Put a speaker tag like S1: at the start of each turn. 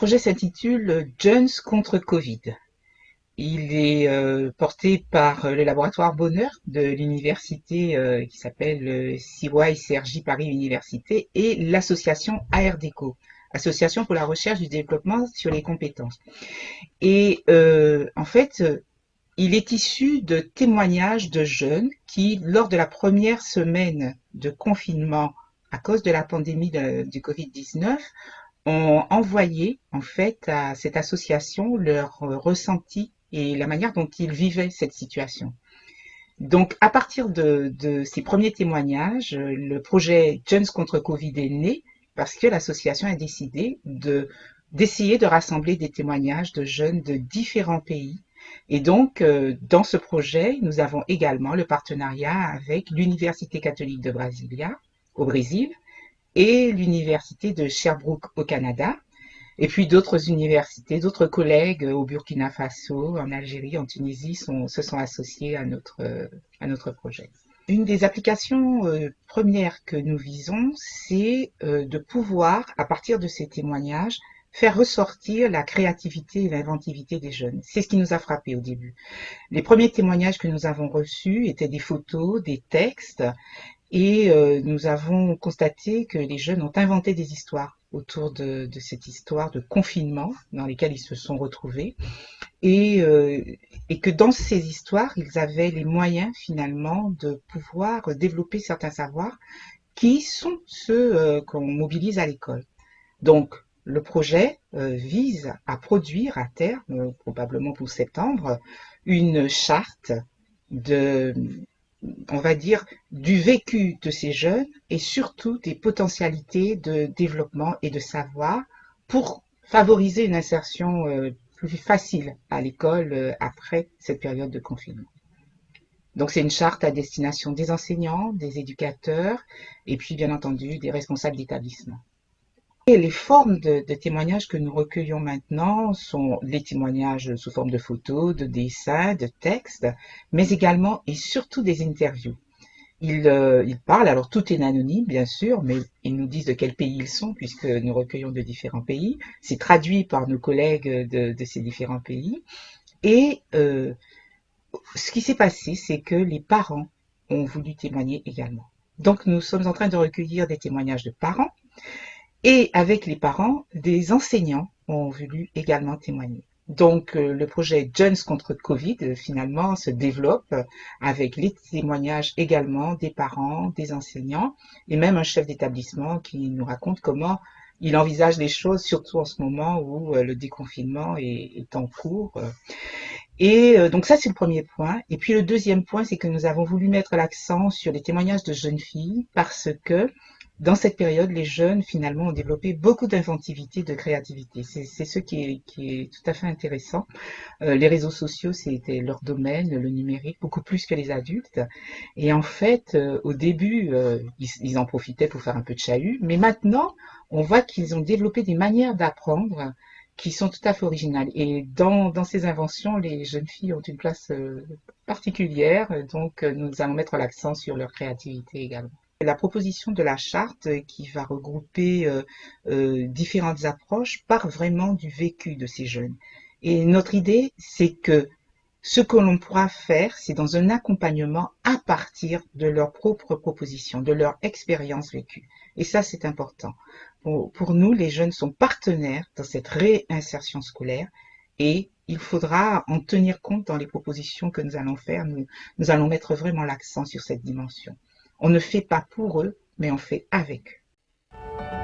S1: projet s'intitule Jeunes contre Covid. Il est porté par le laboratoire Bonheur de l'université qui s'appelle CY-CRJ Paris Université et l'association ARDECO, Association pour la recherche du développement sur les compétences. Et en fait, il est issu de témoignages de jeunes qui, lors de la première semaine de confinement à cause de la pandémie du Covid-19, ont envoyé en fait à cette association leur ressenti et la manière dont ils vivaient cette situation. Donc, à partir de ces premiers témoignages, le projet Jeunes contre Covid est né parce que l'association a décidé d'essayer de rassembler des témoignages de jeunes de différents pays. Et donc, dans ce projet, nous avons également le partenariat avec l'Université catholique de Brasilia, au Brésil, et l'Université de Sherbrooke au Canada, et puis d'autres universités, d'autres collègues au Burkina Faso, en Algérie, en Tunisie se sont associés à notre projet. Une des applications premières que nous visons, c'est de pouvoir, à partir de ces témoignages, faire ressortir la créativité et l'inventivité des jeunes. C'est ce qui nous a frappé au début. Les premiers témoignages que nous avons reçus étaient des photos, des textes, et nous avons constaté que les jeunes ont inventé des histoires autour de cette histoire de confinement dans lesquelles ils se sont retrouvés et que dans ces histoires, ils avaient les moyens finalement de pouvoir développer certains savoirs qui sont ceux qu'on mobilise à l'école. Donc, le projet vise à produire à terme, probablement pour septembre, une charte de, on va dire, du vécu de ces jeunes et surtout des potentialités de développement et de savoir pour favoriser une insertion plus facile à l'école après cette période de confinement. Donc c'est une charte à destination des enseignants, des éducateurs et puis bien entendu des responsables d'établissement. Et les formes de témoignages que nous recueillons maintenant sont les témoignages sous forme de photos, de dessins, de textes, mais également et surtout des interviews. Ils parlent, alors tout est anonyme bien sûr, mais ils nous disent de quel pays ils sont puisque nous recueillons de différents pays. C'est traduit par nos collègues de ces différents pays. Et ce qui s'est passé, c'est que les parents ont voulu témoigner également. Donc nous sommes en train de recueillir des témoignages de parents et avec les parents, des enseignants ont voulu également témoigner. Donc le projet Jeunes contre Covid finalement se développe avec les témoignages également des parents, des enseignants et même un chef d'établissement qui nous raconte comment il envisage les choses, surtout en ce moment où le déconfinement est en cours. Et donc ça c'est le premier point. Et puis le deuxième point, c'est que nous avons voulu mettre l'accent sur les témoignages de jeunes filles parce que dans cette période, les jeunes, finalement, ont développé beaucoup d'inventivité, de créativité. C'est ce qui est tout à fait intéressant. Les réseaux sociaux, c'était leur domaine, le numérique, beaucoup plus que les adultes. Et en fait, au début, ils en profitaient pour faire un peu de chahut. Mais maintenant, on voit qu'ils ont développé des manières d'apprendre qui sont tout à fait originales. Et dans ces inventions, les jeunes filles ont une place particulière. Donc, nous allons mettre l'accent sur leur créativité également. La proposition de la charte qui va regrouper différentes approches part vraiment du vécu de ces jeunes. Et notre idée, c'est que ce que l'on pourra faire, c'est dans un accompagnement à partir de leurs propres propositions, de leur expérience vécue. Et ça, c'est important. Pour nous, les jeunes sont partenaires dans cette réinsertion scolaire et il faudra en tenir compte dans les propositions que nous allons faire. Nous allons mettre vraiment l'accent sur cette dimension. On ne fait pas pour eux, mais on fait avec eux.